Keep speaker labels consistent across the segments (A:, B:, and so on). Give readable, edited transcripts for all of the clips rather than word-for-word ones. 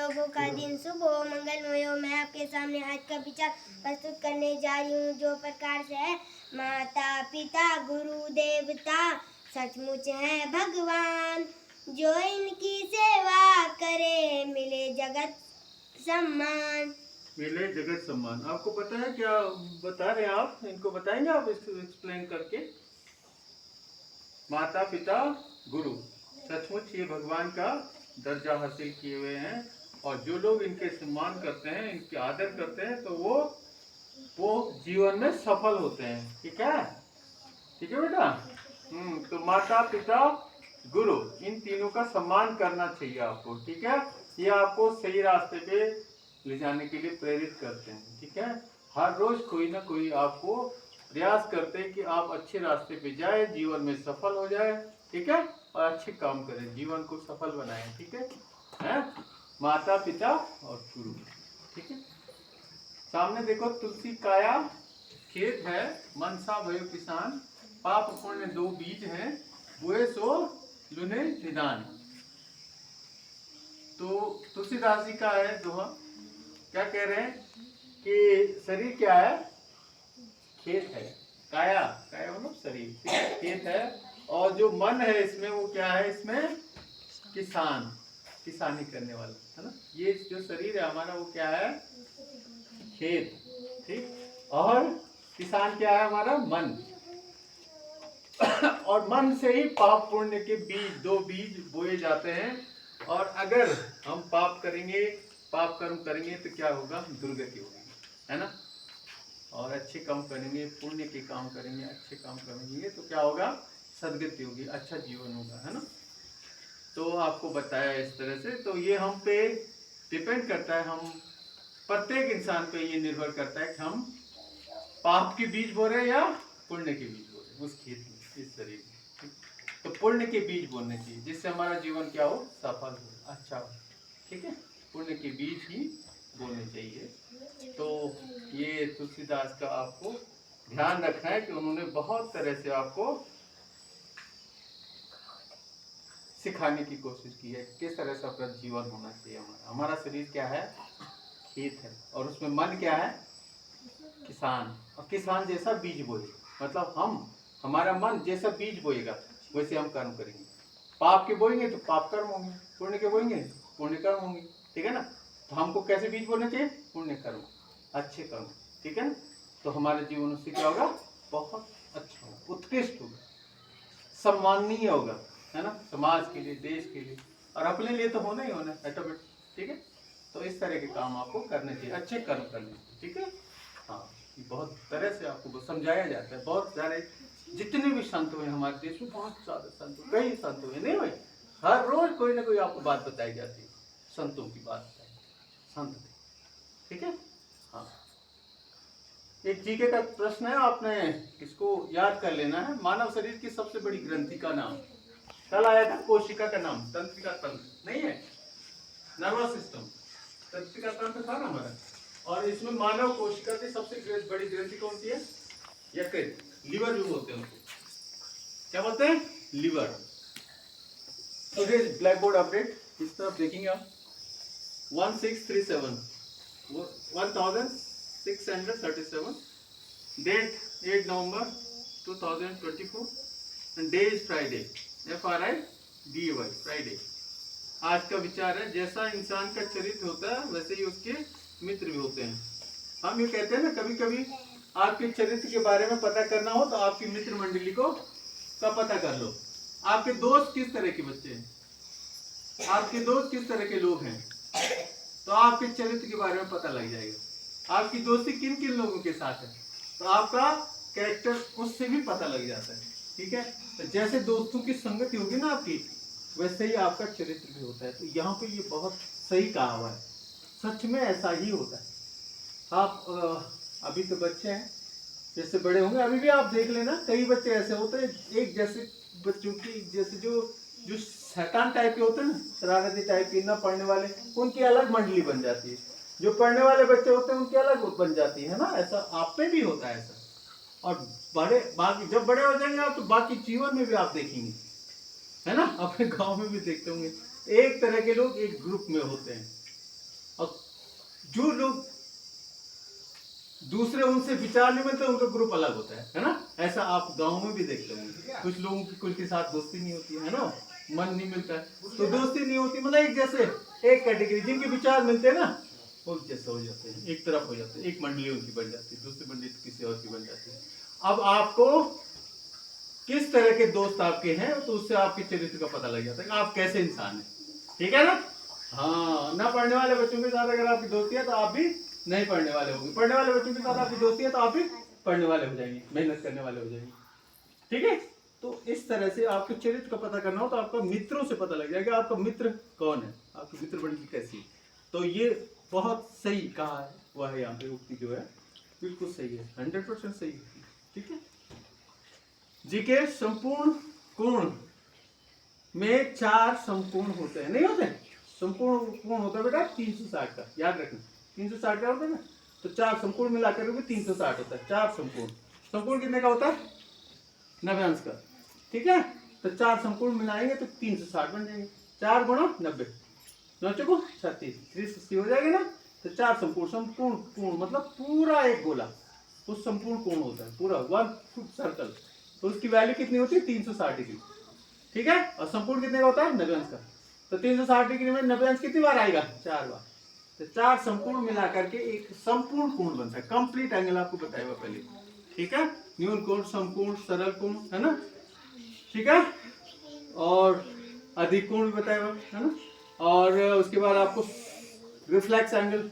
A: लोगों का दिन शुभ हो, मंगलमय हो। मैं आपके सामने आज का विचार प्रस्तुत करने जा रही हूँ जो प्रकार से है। माता पिता गुरु देवता सचमुच है भगवान, जो इनकी सेवा करे मिले जगत सम्मान।
B: मिले जगत सम्मान। आपको पता है क्या बता रहे हैं आप? इनको बताएंगे आप इसको एक्सप्लेन करके? माता पिता गुरु सचमुच ये भगवान का दर्जा हासिल किए हुए हैं, और जो लोग इनके सम्मान करते हैं, इनके आदर करते हैं, तो वो जीवन में सफल होते हैं। ठीक है, ठीक है बेटा। तो माता पिता गुरु इन तीनों का सम्मान करना चाहिए आपको। ठीक है, ये आपको सही रास्ते पे ले जाने के लिए प्रेरित करते हैं। ठीक है, हर रोज कोई ना कोई आपको प्रयास करते हैं कि आप अच्छे रास्ते पे जाए, जीवन में सफल हो जाए। ठीक है, और अच्छे काम करें, जीवन को सफल बनाएं। ठीक है? माता पिता और गुरु। ठीक है, सामने देखो तुलसी काया खेत है, मनसा भयो किसान, पाप पुण्य दो बीज हैं, बोए सो लुने निदान। तो तुलसीदास जी का है दोहा, क्या कह रहे हैं कि शरीर क्या है? खेत है। काया, काया मतलब शरीर, खेत है। और जो मन है इसमें, वो क्या है? इसमें किसान, किसानी करने वाला है ना। ये जो शरीर है हमारा, वो क्या है? खेत। ठीक, और किसान क्या है? हमारा मन। और मन से ही पाप पुण्य के बीज, दो बीज बोए जाते हैं। और अगर हम पाप करेंगे, पाप कर्म करेंगे, तो क्या होगा? दुर्गति होगी, है ना। और अच्छे काम करेंगे, पुण्य के काम करेंगे, अच्छे काम करेंगे, तो क्या होगा? सदगति होगी, अच्छा जीवन होगा, है ना। तो आपको बताया इस तरह से। तो ये हम पे डिपेंड करता है, हम प्रत्येक इंसान पे ये निर्भर करता है कि हम पाप के बीज बो रहे हैं या पुण्य के बीज बो रहे हैं उस खेत में, इस शरीर में। तो पुण्य के बीज बोलने चाहिए, जिससे हमारा जीवन क्या हो? सफल हो, अच्छा हो। ठीक है, पुण्य के बीज ही बोलने चाहिए। तो ये तुलसीदास का आपको ध्यान रखना है कि उन्होंने बहुत तरह से आपको सिखाने की कोशिश की है किस तरह से अपना जीवन होना चाहिए। हमारा शरीर क्या है? खेत है, और उसमें मन क्या है? किसान। और किसान जैसा बीज बोए, मतलब हमारा मन जैसा बीज बोएगा वैसे हम कर्म करेंगे। पाप के बोएंगे तो पाप कर्म होंगे, पुण्य के बोएंगे पुण्य कर्म होंगे। ठीक है ना। तो हमको कैसे बीज बोलने चाहिए? पुण्य कर्म, अच्छे कर्म। ठीक है ना। तो हमारे जीवन उससे क्या होगा? बहुत अच्छा होगा, उत्कृष्ट होगा, सम्माननीय होगा, है ना। समाज के लिए, देश के लिए, और अपने लिए तो होना ही होना है ऑटोमेटिक। ठीक है, तो इस तरह के काम आपको करने चाहिए, अच्छे कर्म करने चाहिए। ठीक है, हाँ, बहुत तरह से आपको समझाया जाता है। बहुत सारे जितने भी संत हुए हमारे देश में, बहुत सारे संत, कई संत हुए, नहीं हुए, हर रोज कोई ना कोई आपको बात बताई जाती है, संतों की बात बताई, संत थे। ठीक है, हाँ। एक जीके का प्रश्न है, आपने इसको याद कर लेना है। मानव शरीर की सबसे बड़ी ग्रंथि का नाम कल आया था, कोशिका का नाम, तंत्रिका तंत्र नहीं है, नर्वस सिस्टम, तंत्रिका तंत्र था ना हमारा। और इसमें मानव कोशिका की सबसे बड़ी ग्रंथि कौन सी है? यकृत, लिवर भी बोलते हैं उसको। क्या बोलते हैं? Liver. Today's black board update, इस तरफ देखेंगे आप। 1637 1637, date 8 November 2024, and day is Friday, FRIDAY, Friday. आज का विचार है, जैसा इंसान का चरित्र होता है वैसे ही उसके मित्र भी होते हैं। हम ये कहते हैं ना, कभी कभी आपके चरित्र के बारे में पता करना हो तो आपकी मित्र मंडली को का पता कर लो। आपके दोस्त किस तरह के बच्चे हैं, आपके दोस्त किस तरह के लोग हैं, तो आपके चरित्र के बारे में पता लग जाएगा। आपकी दोस्ती किन किन लोगों के साथ है, तो आपका कैरेक्टर उससे भी पता लग जाता है। ठीक है, तो जैसे दोस्तों की संगति होगी ना आपकी, वैसे ही आपका चरित्र भी होता है। तो यहाँ पे ये बहुत सही कहा हुआ है, सच में ऐसा ही होता है। आप अभी तो बच्चे हैं, जैसे बड़े होंगे अभी भी आप देख लेना, कई बच्चे ऐसे होते हैं, एक जैसे बच्चों की, जैसे जो जो शैतान टाइप के होते हैं ना, शरारती टाइप के, ना पढ़ने वाले, उनकी अलग मंडली बन जाती है। जो पढ़ने वाले बच्चे होते हैं उनकी अलग बन जाती है ना। ऐसा आप पे भी होता है ऐसा। और बड़े बाकी जब बड़े हो जाएंगे आप, तो बाकी जीवन में भी आप देखेंगे, है ना, अपने गांव में भी देखते होंगे, एक तरह के लोग एक ग्रुप में होते हैं, और जो लोग दूसरे उनसे विचार नहीं मिलते उनका ग्रुप अलग होता है ना। ऐसा आप गांव में भी देखते होंगे, कुछ लोगों की कुछ के साथ दोस्ती नहीं होती है ना, मन नहीं मिलता है, तो दोस्ती नहीं होती, मतलब एक जैसे एक कैटेगरी जिनके विचार मिलते हैं ना वो जैसे हो जाते हैं, एक तरफ हो जाते हैं, एक मंडली उनकी बन जाती है, दूसरी मंडली किसी और की बन जाती है। अब आपको किस तरह के दोस्त आपके हैं तो उससे आपके चरित्र का पता लग जाता है कि आप कैसे इंसान हैं, ठीक है ना। हाँ, ना पढ़ने वाले बच्चों के साथ अगर आपकी दोस्ती है तो आप भी नहीं पढ़ने वाले होंगे, पढ़ने वाले बच्चों के साथ आपकी दोस्ती है तो आप भी पढ़ने वाले हो जाएंगे, मेहनत करने वाले हो जाएंगे, ठीक है। तो इस तरह से आपके चरित्र का पता करना हो तो आपका मित्रों से पता लग जाएगा आपका मित्र कौन है, आपकी मित्र मंडली कैसी है। तो ये बहुत सही कहा है, वह है यहाँ पे उक्ति जो है बिल्कुल सही है, 100% सही है, ठीक है। जी के संपूर्ण कोण में 4 समकोण होते हैं, नहीं होते? संपूर्ण कोण होता है बेटा 360 का, याद रखना 360 का होता है ना, तो 4 संपूर्ण मिलाकर भी 360 होता है। 4 संपूर्ण, संपूर्ण कितने का होता है? 90 अंश का, ठीक है। तो 4 संपूर्ण मिलाएंगे तो 360 बन जाएंगे, 4 गुणा 90 9 चौको 36, 360 हो जाएगा ना। तो 4 संपूर्ण, संपूर्ण कोण मतलब पूरा एक गोला, उस संपूर्ण कोण होता है पूरा 1 फुट सर्कल, तो उसकी वैल्यू कितनी होती है? 360 डिग्री, ठीक है। और संपूर्ण कितने का होता है? 90 अंश का, तो 360 डिग्री में 90 अंश कितनी बार आएगा? 4 बार। तो 4 संपूर्ण मिला करके एक संपूर्ण कोण बनता है, कंप्लीट एंगल आपको बताया हुआ पहले, ठीक है। न्यून कोण, समकोण, सरल कोण, है ना, ठीक है, और अधिक कोण भी बताया हुआ है ना, और उसके बाद आपको रिफ्लेक्स एंगल,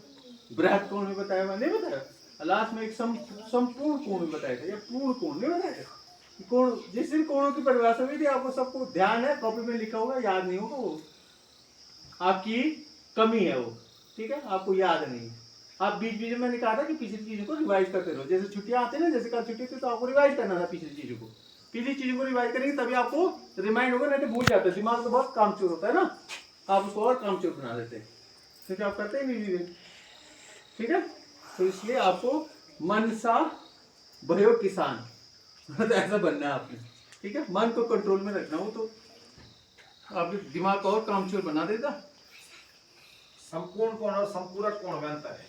B: बृहद कोण भी बताया हुआ, नहीं बताया? लास्ट में एक संपूर्ण कोण भी बताया था, या पूर्ण कोण नहीं बताया? कोण, जिस दिन कोणों की परिभाषा हुई थी आपको सबको ध्यान है, कॉपी में लिखा होगा, याद नहीं होगा, वो आपकी कमी है वो, ठीक है, आपको याद नहीं। आप बीच बीच में मैंने कहा था कि पिछली चीजों को रिवाइज करते रहो, जैसे छुट्टियां आती है ना, जैसे कल छुट्टी थी तो आपको रिवाइज करना था पिछली चीजों को, पिछली चीजों को रिवाइज करेंगे तभी आपको रिमाइंड होगा, नहीं तो भूल जाता है, दिमाग तो बहुत कामचोर होता है ना, आप उसको और कामचोर बना देते हैं, क्योंकि आप करते ही नहीं, ठीक है। तो इसलिए आपको मनसा भयो किसान तो ऐसा बनना है आपने, ठीक है। मन को कंट्रोल में रखना हो तो आपके दिमाग को और कामचोर बना देगा।
C: संपूर्ण कोण और संपूरक कोण बनता है।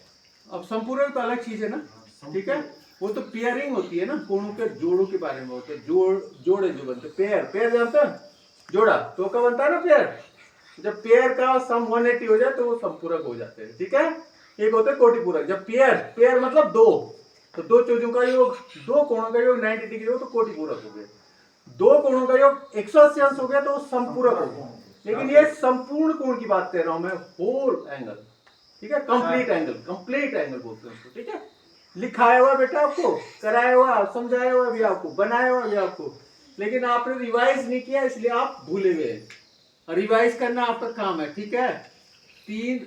B: अब संपूरक तो अलग चीज है ना, ठीक है, वो तो पेयरिंग होती है ना, कोणों के जोड़ों के बारे में होते हैं, जोड़े जो बनते हैं, पेयर, पेयर जानते हैं, जोड़ा तो क्या बनता है ना, पेयर। जब पेयर का सम 180 हो जाए तो वो संपूरक हो जाते हैं, ठीक है। एक होता है कोटिपूरक, जब पेयर, पेयर मतलब 2, तो 2 चीजों का योग, 2 कोणों का योग 90 डिग्री हो तो कोटिपूरक हो गया, 2 कोणों का योग 180 अंश हो गया तो संपूरक हो गया। लेकिन ये संपूर्ण कोण की बात कर रहा हूं मैं, होल एंगल, ठीक है, कंप्लीट एंगल, कंप्लीट एंगल बोलते हैं उसको, ठीक है। लिखाया हुआ बेटा आपको, कराया हुआ, समझाया हुआ भी आपको, बनाया हुआ भी आपको, लेकिन आपने रिवाइज नहीं किया इसलिए आप भूले हुए हैं, और रिवाइज करना आपका काम है, ठीक है। 3,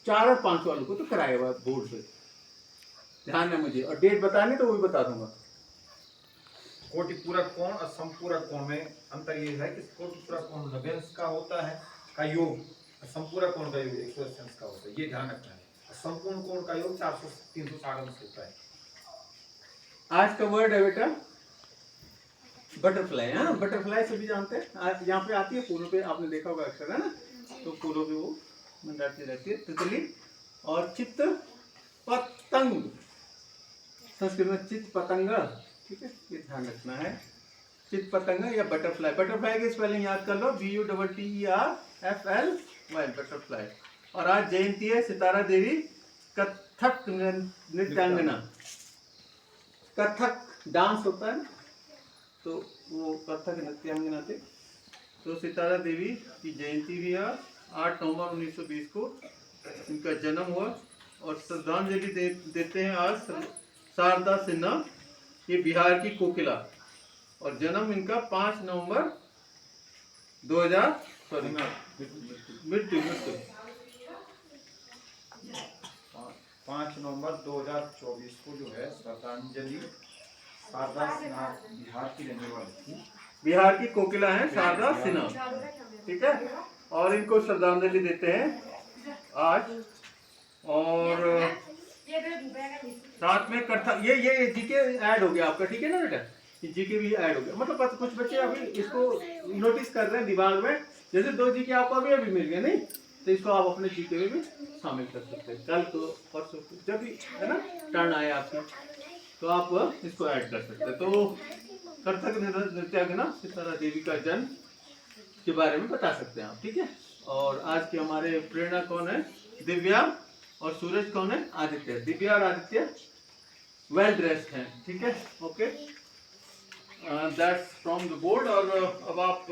B: 4 और 5 वालों को तो कराया हुआ बोर्ड पे, ध्यान है मुझे, और डेट बतानी तो वो भी बता दूंगा।
C: कोटिपूरक कोण और संपूरक कोण में अंतर ये है कि कोटिपूरक कोण 90 अंश का होता है का योग, और संपूरक कोण का योग 180 अंश का होता है, ये ध्यान रखना है। संपूर्ण कोण का योग 360 अंश होता है।
B: आज का वर्ड है बेटा बटरफ्लाई, हाँ, बटरफ्लाई सभी जानते हैं, आज यहाँ पे आती है फूलों पे, आपने देखा होगा अक्सर, है ना, तो फूलों पे वो मंडराती रहती है तितली। और चित्त पतंग, संस्कृत में चित्त पतंग, ठीक है, ये ध्यान रखना है, चित्त पतंग या बटरफ्लाई। बटरफ्लाई की स्पेलिंग याद कर लो, BUTTERFLY, बटरफ्लाई। और आज जयंती है सितारा देवी कथक नृत्यांगना, कथक डांस होता है ना, तो वो कथक नृत्यांगना थे, तो सितारा देवी की जयंती भी है, 8 नवंबर 1920 को इनका जन्म हुआ। और श्रद्धांजलि देते हैं आज शारदा सिन्हा, ये बिहार की कोकिला, और जन्म इनका 5 नवंबर 2000, सॉरी मृत्यु
C: 5 नवंबर 2024 को जो है श्रद्धांजलि शारदा सिन्हा बिहार की रहने वाली थी,
B: बिहार की कोकिला है शारदा सिन्हा, ठीक है, और इनको श्रद्धांजलि देते हैं आज। और साथ में कथा, ये जीके ऐड हो गया आपका, ठीक है ना बेटा, ये जीके भी ऐड हो गया, मतलब कुछ बच्चे अभी इसको नोटिस कर रहे हैं दिमाग में, जैसे 2 जीके आपको अभी मिल गए, नहीं तो इसको आप अपने जीके में भी शामिल कर सकते हैं। कल को परसों को जब भी है ना टर्न आए आपकी, तो आप इसको ऐड कर सकते हैं। तो कथक नृत्य के ना सितारा देवी का जन्म के बारे में बता सकते हैं आप, ठीक है। और आज के हमारे प्रेरणा कौन है? दिव्या, और सूरज कौन है? आदित्य। दिव्या और आदित्य वेल ड्रेस्ड हैं, ठीक है, okay. That's from the board. और अब आप